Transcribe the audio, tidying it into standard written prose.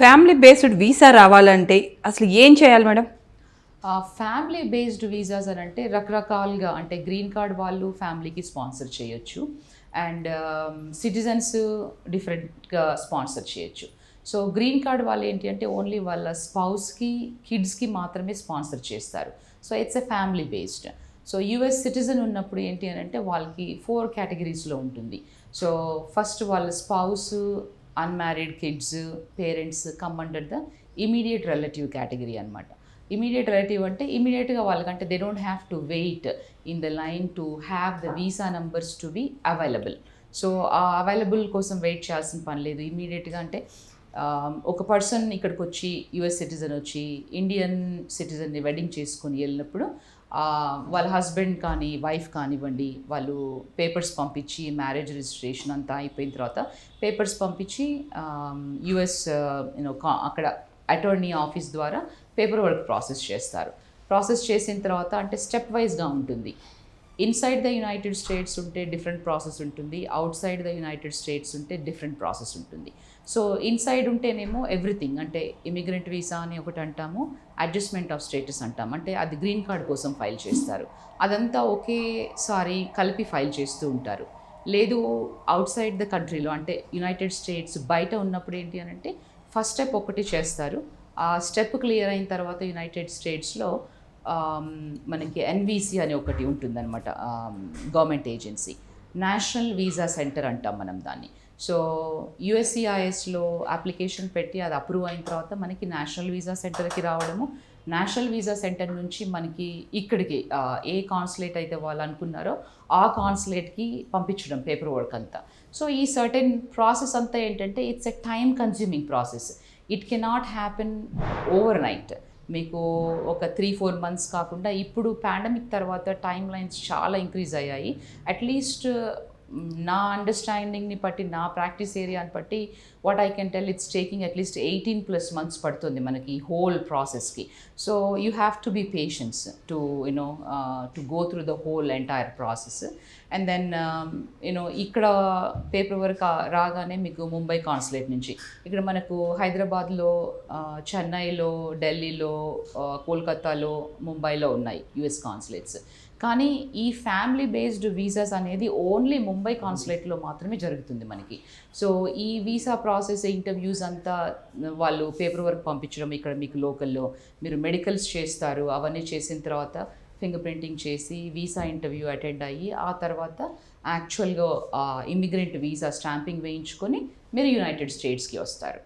Family based visa రావాలంటే అసలు ఏం చేయాలి మేడం? ఫ్యామిలీ బేస్డ్ వీసాస్ అని అంటే రకరకాలుగా అంటే గ్రీన్ కార్డ్ వాళ్ళు ఫ్యామిలీకి స్పాన్సర్ చేయొచ్చు అండ్ సిటిజన్స్ డిఫరెంట్గా స్పాన్సర్ చేయొచ్చు. సో గ్రీన్ కార్డ్ వాళ్ళు ఏంటి అంటే ఓన్లీ వాళ్ళ స్పౌస్కి కిడ్స్కి మాత్రమే స్పాన్సర్ చేస్తారు. So it's a family based. So US citizen ఉన్నప్పుడు ఏంటి అని అంటే వాళ్ళకి 4 కేటగిరీస్లో ఉంటుంది. సో ఫస్ట్ వాళ్ళ spouse, unmarried kids, parents come under the immediate relative category అనమాట. ఇమీడియట్ రిలేటివ్ అంటే ఇమీడియట్గా వాళ్ళకంటే they don't have to wait in the line to have the visa numbers to be available. So ఆ available కోసం wait చేయాల్సిన పని లేదు. ఇమీడియట్గా అంటే ఒక పర్సన్ ఇక్కడికి వచ్చి యుఎస్ సిటిజన్ వచ్చి ఇండియన్ సిటిజన్ని వెడ్డింగ్ చేసుకొని వెళ్ళినప్పుడు వాళ్ళ హస్బెండ్ కానీ వైఫ్ కానివ్వండి, వాళ్ళు పేపర్స్ పంపించి మ్యారేజ్ రిజిస్ట్రేషన్ అంతా అయిపోయిన తర్వాత పేపర్స్ పంపించి యుఎస్ అక్కడ అటార్నీ ఆఫీస్ ద్వారా పేపర్ వర్క్ ప్రాసెస్ చేస్తారు. ప్రాసెస్ చేసిన తర్వాత అంటే స్టెప్ వైజ్గా ఉంటుంది. ఇన్సైడ్ ద యునైటెడ్ స్టేట్స్ ఉంటే డిఫరెంట్ ప్రాసెస్ ఉంటుంది, out side the United states ఉంటే డిఫరెంట్ ప్రాసెస్ ఉంటుంది. సో ఇన్సైడ్ ఉంటేనేమో ఎవ్రీథింగ్ అంటే ఇమిగ్రెంట్ వీసా అని ఒకటి అంటాము, అడ్జస్ట్మెంట్ ఆఫ్ స్టేటస్ అంటాం, అంటే అది గ్రీన్ కార్డ్ కోసం ఫైల్ చేస్తారు. అదంతా ఒకేసారి కలిపి ఫైల్ చేస్తూ ఉంటారు. లేదు అవుట్ సైడ్ ద కంట్రీలో అంటే యునైటెడ్ స్టేట్స్ బయట ఉన్నప్పుడు ఏంటి అని అంటే ఫస్ట్ స్టెప్ ఒకటి చేస్తారు. ఆ స్టెప్ క్లియర్ అయిన తర్వాత యునైటెడ్ స్టేట్స్లో మనకి ఎన్విసి అని ఒకటి ఉంటుందన్నమాట, government agency, national visa centre అంటాం మనం దాన్ని. సో యుఎస్సిఐఎస్లో అప్లికేషన్ పెట్టి అది అప్రూవ్ అయిన తర్వాత మనకి నేషనల్ వీసా సెంటర్కి రావడము, నేషనల్ వీసా సెంటర్ నుంచి మనకి ఇక్కడికి ఏ కాన్సులేట్ అయితే వాళ్ళు అనుకున్నారో ఆ కాన్సులేట్కి పంపించడం పేపర్ వర్క్ అంతా. సో ఈ సర్టెన్ ప్రాసెస్ అంతా ఏంటంటే it's a time consuming process. It cannot happen overnight. మీకు ఒక 3-4 మంత్స్ కాకుండా ఇప్పుడు పాండమిక్ తర్వాత టైం లైన్స్ చాలా ఇంక్రీజ్ అయ్యాయి. అట్లీస్ట్ నా అండర్స్టాండింగ్ని బట్టి, నా ప్రాక్టీస్ ఏరియాని బట్టి what I can tell it's taking at least 18+ months పడుతుంది మనకి హోల్ ప్రాసెస్కి. So you have to be patience to to go through the whole entire process. And then ఇక్కడ పేపర్ వర్క్ రాగానే మీకు ముంబై కాన్సులేట్ నుంచి, ఇక్కడ మనకు హైదరాబాద్లో, చెన్నైలో, ఢిల్లీలో, కోల్కతాలో, ముంబైలో ఉన్నాయి యుఎస్ కాన్సులేట్స్. కానీ ఈ ఫ్యామిలీ బేస్డ్ వీసాస్ అనేది ఓన్లీ ముంబై కాన్సులేట్లో మాత్రమే జరుగుతుంది మనకి. సో ఈ వీసా ప్రాసెస్, ఇంటర్వ్యూస్ అంతా వాళ్ళు పేపర్ వర్క్ పంపించడం, ఇక్కడ మీకు లోకల్లో మీరు మెడికల్స్ చేస్తారు, అవన్నీ చేసిన తర్వాత ఫింగర్ ప్రింటింగ్ చేసి వీసా ఇంటర్వ్యూ అటెండ్ అయ్యి ఆ తర్వాత యాక్చువల్గా ఇమిగ్రెంట్ వీసా స్టాంపింగ్ వేయించుకొని మీరు యునైటెడ్ స్టేట్స్కి వస్తారు.